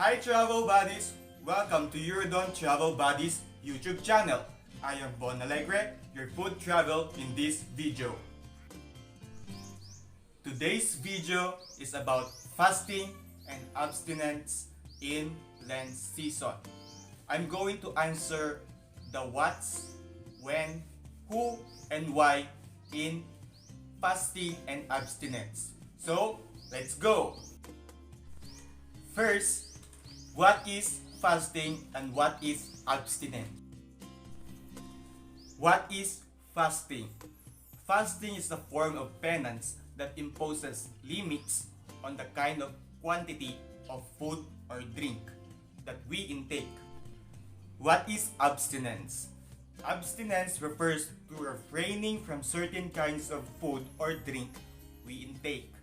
Hi travel buddies! Welcome to Eurodon Travel Buddies YouTube channel. I am ALEGRE, your food travel in this video. Today's video is about fasting and abstinence in Lent season. I'm going to answer the what's, when, who, and why in fasting and abstinence. So, let's go! First, what is fasting and what is abstinence? What is fasting? Fasting is a form of penance that imposes limits on the kind of quantity of food or drink that we intake. What is abstinence? Abstinence refers to refraining from certain kinds of food or drink we intake.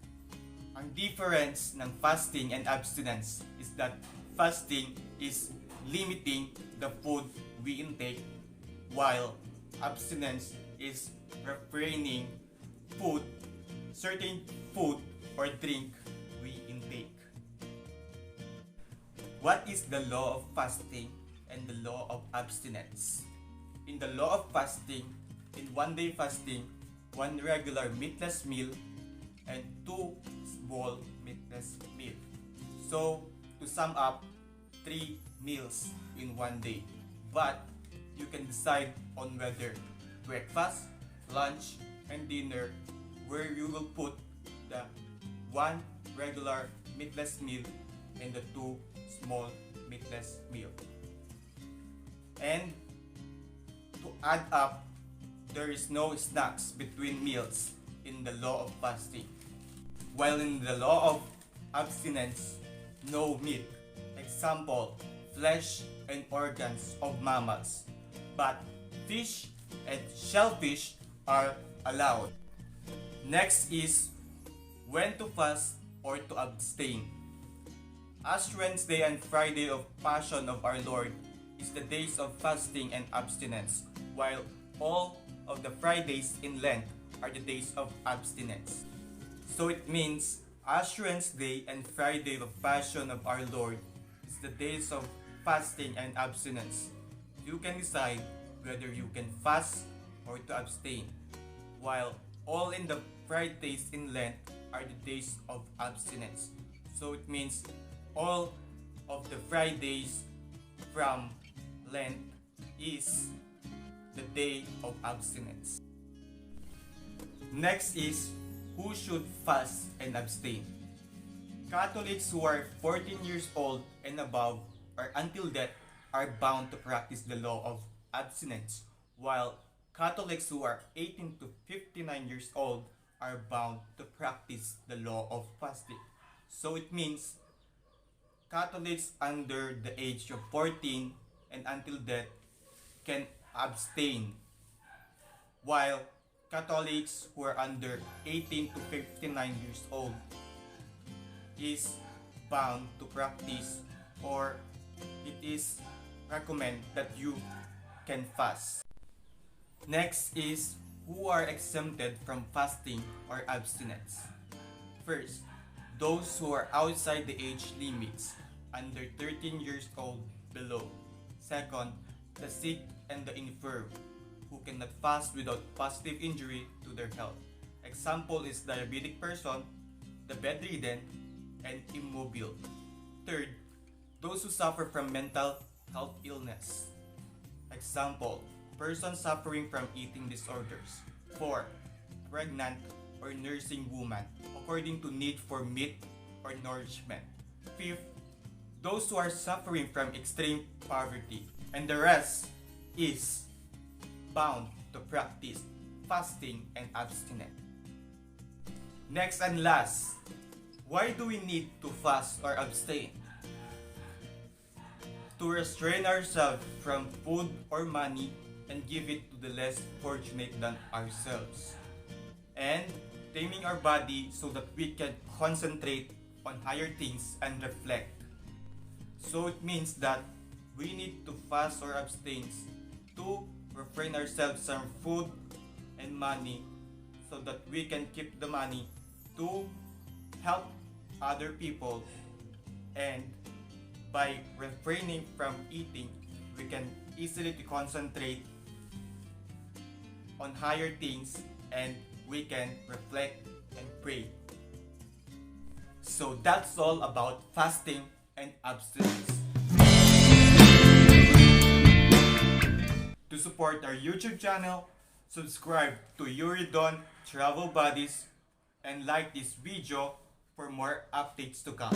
Ang difference ng fasting and abstinence is that fasting is limiting the food we intake, while abstinence is refraining certain food or drink we intake. What is the law of fasting and the law of abstinence? In the law of fasting, in 1 day fasting, 1 regular meatless meal and 2 small meatless meal. So, to sum up, 3 meals in 1 day. But, you can decide on whether breakfast, lunch, and dinner where you will put the 1 regular meatless meal and the 2 small meatless meal. And, to add up, there is no snacks between meals in the law of fasting. While in the law of abstinence, no meat. Example, flesh and organs of mammals. But fish and shellfish are allowed. Next is when to fast or to abstain. Ash Wednesday and Friday of Passion of our Lord is the days of fasting and abstinence, while all of the Fridays in Lent are the days of abstinence. So it means Ash Wednesday and Friday of Passion of our Lord is the days of fasting and abstinence. You can decide whether you can fast or to abstain, while all in the Fridays in Lent are the days of abstinence. So it means all of the Fridays from Lent is the day of abstinence. Next is who should fast and abstain. Catholics who are 14 years old and above or until death are bound to practice the law of abstinence, while Catholics who are 18 to 59 years old are bound to practice the law of fasting. So it means Catholics under the age of 14 and until death can abstain, while Catholics who are under 18 to 59 years old is bound to practice, or it is recommended that you can fast. Next is who are exempted from fasting or abstinence. First, those who are outside the age limits, under 13 years old below. Second, the sick and the infirm, who cannot fast without positive injury to their health. Example is diabetic person, the bedridden, and immobile. Third, those who suffer from mental health illness. Example, person suffering from eating disorders. 4. Pregnant or nursing woman, according to need for meat or nourishment. 5th, those who are suffering from extreme poverty. And the rest is bound to practice fasting and abstinence. Next and last, why do we need to fast or abstain? To restrain ourselves from food or money and give it to the less fortunate than ourselves. And taming our body so that we can concentrate on higher things and reflect. So it means that we need to fast or abstain to refrain ourselves from food and money so that we can keep the money to help other people and by refraining from eating, we can easily concentrate on higher things and we can reflect and pray. So that's all about fasting and abstinence. To support our YouTube channel, subscribe to Euridon Travel Buddies and like this video for more updates to come.